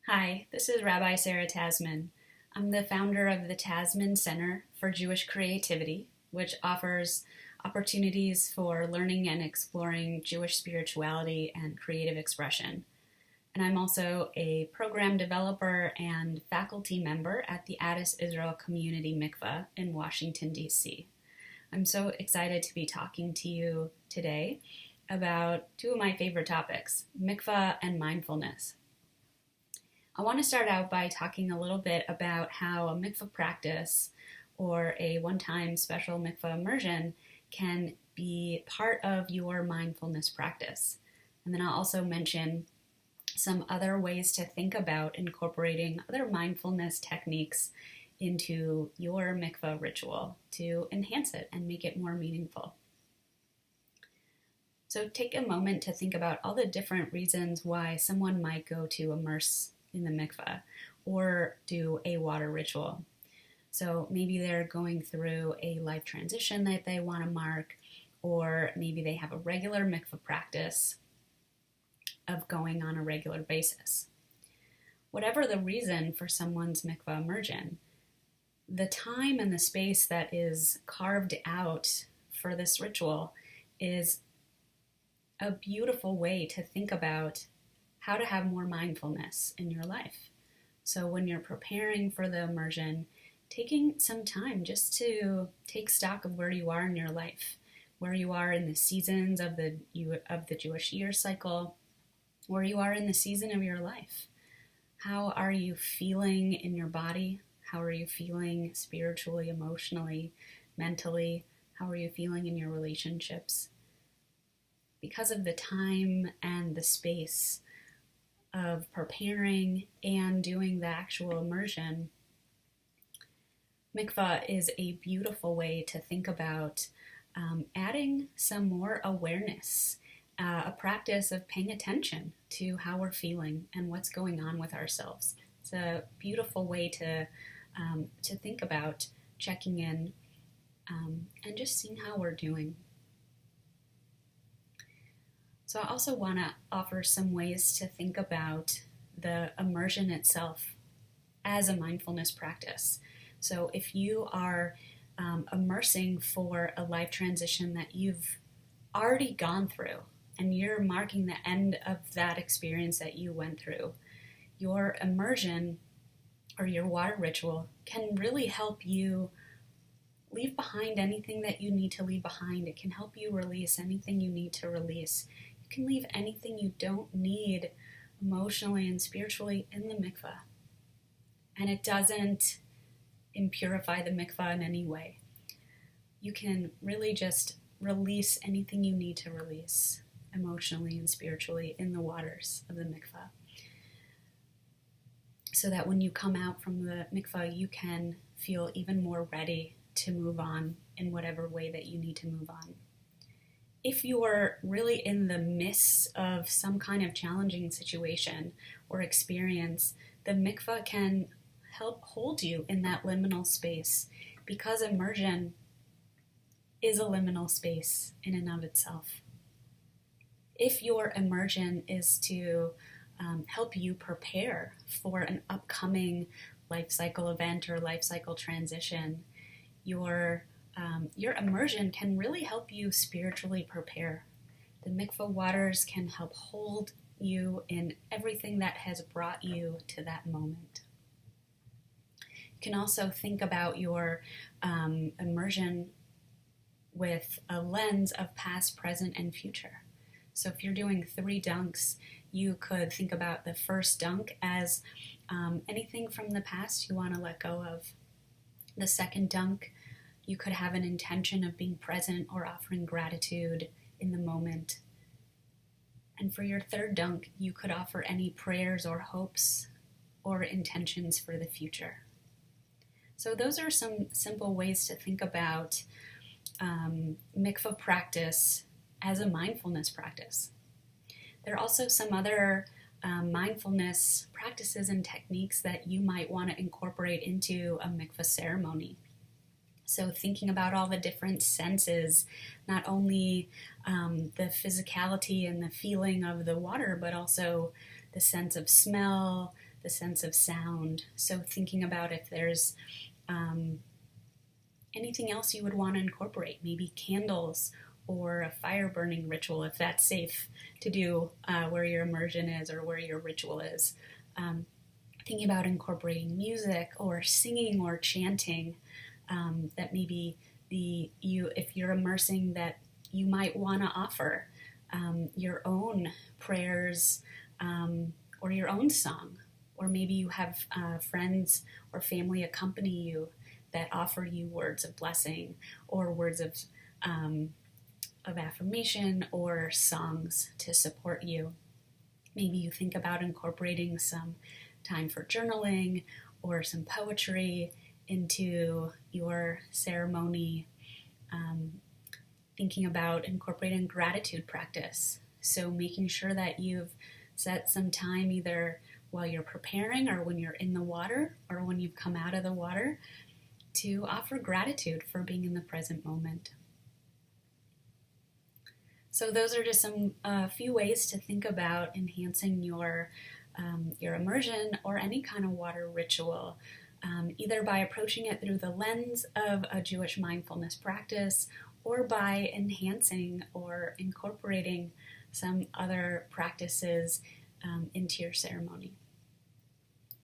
Hi, this is Rabbi Sarah Tasman. I'm the founder of the Tasman Center for Jewish Creativity, which offers opportunities for learning and exploring Jewish spirituality and creative expression. And I'm also a program developer and faculty member at the Addis Israel Community Mikvah in Washington, D.C. I'm so excited to be talking to you today about two of my favorite topics, Mikvah and mindfulness. I want to start out by talking a little bit about how a mikvah practice or a one-time special mikvah immersion can be part of your mindfulness practice. And then I'll also mention some other ways to think about incorporating other mindfulness techniques into your mikvah ritual to enhance it and make it more meaningful. So take a moment to think about all the different reasons why someone might go to immerse in the mikvah or do a water ritual. So maybe they're going through a life transition that they want to mark, or maybe they have a regular mikvah practice of going on a regular basis. Whatever the reason for someone's mikvah immersion, the time and the space that is carved out for this ritual is a beautiful way to think about how to have more mindfulness in your life. So when you're preparing for the immersion, taking some time just to take stock of where you are in your life, where you are in the seasons of the Jewish year cycle, where you are in the season of your life. How are you feeling in your body? How are you feeling spiritually, emotionally, mentally? How are you feeling in your relationships? Because of the time and the space of preparing and doing the actual immersion, mikvah is a beautiful way to think about adding some more awareness, a practice of paying attention to how we're feeling and what's going on with ourselves. It's a beautiful way to think about checking in and just seeing how we're doing. So I also want to offer some ways to think about the immersion itself as a mindfulness practice. So if you are immersing for a life transition that you've already gone through and you're marking the end of that experience that you went through, your immersion or your water ritual can really help you leave behind anything that you need to leave behind. It can help you release anything you need to release. You can leave anything you don't need emotionally and spiritually in the mikvah. And it doesn't impurify the mikvah in any way. You can really just release anything you need to release emotionally and spiritually in the waters of the mikvah, so that when you come out from the mikvah, you can feel even more ready to move on in whatever way that you need to move on. If you're really in the midst of some kind of challenging situation or experience, the mikvah can help hold you in that liminal space, because immersion is a liminal space in and of itself. If your immersion is to help you prepare for an upcoming life cycle event or life cycle transition, your immersion can really help you spiritually prepare. The mikvah waters can help hold you in everything that has brought you to that moment. You can also think about your immersion with a lens of past, present, and future. So if you're doing 3 dunks, you could think about the first dunk as anything from the past you want to let go of. The second dunk, you could have an intention of being present or offering gratitude in the moment. And for your third dunk, you could offer any prayers or hopes or intentions for the future. So those are some simple ways to think about mikvah practice as a mindfulness practice. There are also some other mindfulness practices and techniques that you might want to incorporate into a mikvah ceremony. So thinking about all the different senses, not only the physicality and the feeling of the water, but also the sense of smell, the sense of sound. So thinking about if there's anything else you would want to incorporate, maybe candles or a fire burning ritual, if that's safe to do where your immersion is or where your ritual is. Thinking about incorporating music or singing or chanting, that maybe if you're immersing, that you might want to offer your own prayers or your own song, or maybe you have friends or family accompany you that offer you words of blessing or words of affirmation or songs to support you. Maybe you think about incorporating some time for journaling or some poetry into your ceremony. Thinking about incorporating gratitude practice. So making sure that you've set some time either while you're preparing or when you're in the water or when you've come out of the water to offer gratitude for being in the present moment. So those are just some few ways to think about enhancing your immersion or any kind of water ritual, either by approaching it through the lens of a Jewish mindfulness practice or by enhancing or incorporating some other practices into your ceremony.